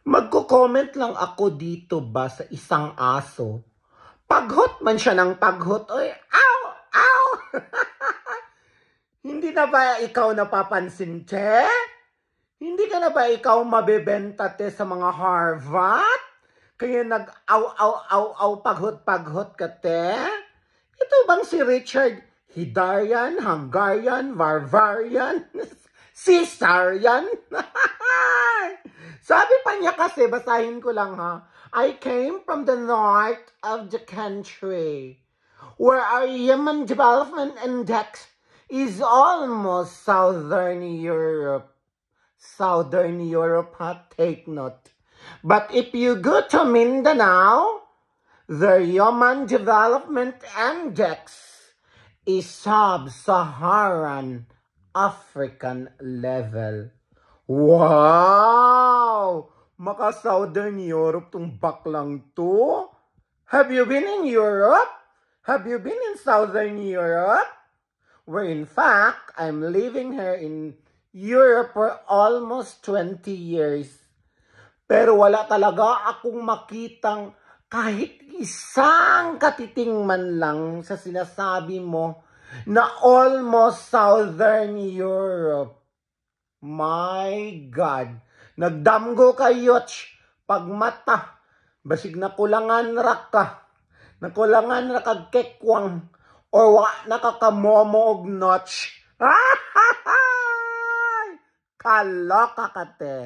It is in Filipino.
Magko-comment lang ako dito ba sa isang aso. Paghot man siya ng paghot. Oy, ow! Ow! Hindi na ba ikaw napapansin, te? Hindi ka na ba ikaw mabebenta, te, sa mga Harvard? Kaya nag-aw-aw-aw-aw paghot-paghot ka, te? Ito bang si Richard Hidarian, Hungarian, Varvarian, Caesarian? Sabi pa niya kasi, basahin ko lang ha, I came from the north of the country, where our Human Development Index is almost Southern Europe. Southern Europe, ha? Take note. But if you go to Mindanao, the Human Development Index is sub-Saharan African level. Wow! Maka-Southern Europe tong baklang to. Have you been in Europe? Have you been in Southern Europe? Where in fact, I'm living here in Europe for almost 20 years. Pero wala talaga akong makitang kahit isang katiting man lang sa sinasabi mo na almost Southern Europe. My God, nagdamgo kayo, pagmata, basig nakulangan ra ka, nakulangan ra kag kekwang, or nakakamomo og notch. Kaloka ka, te.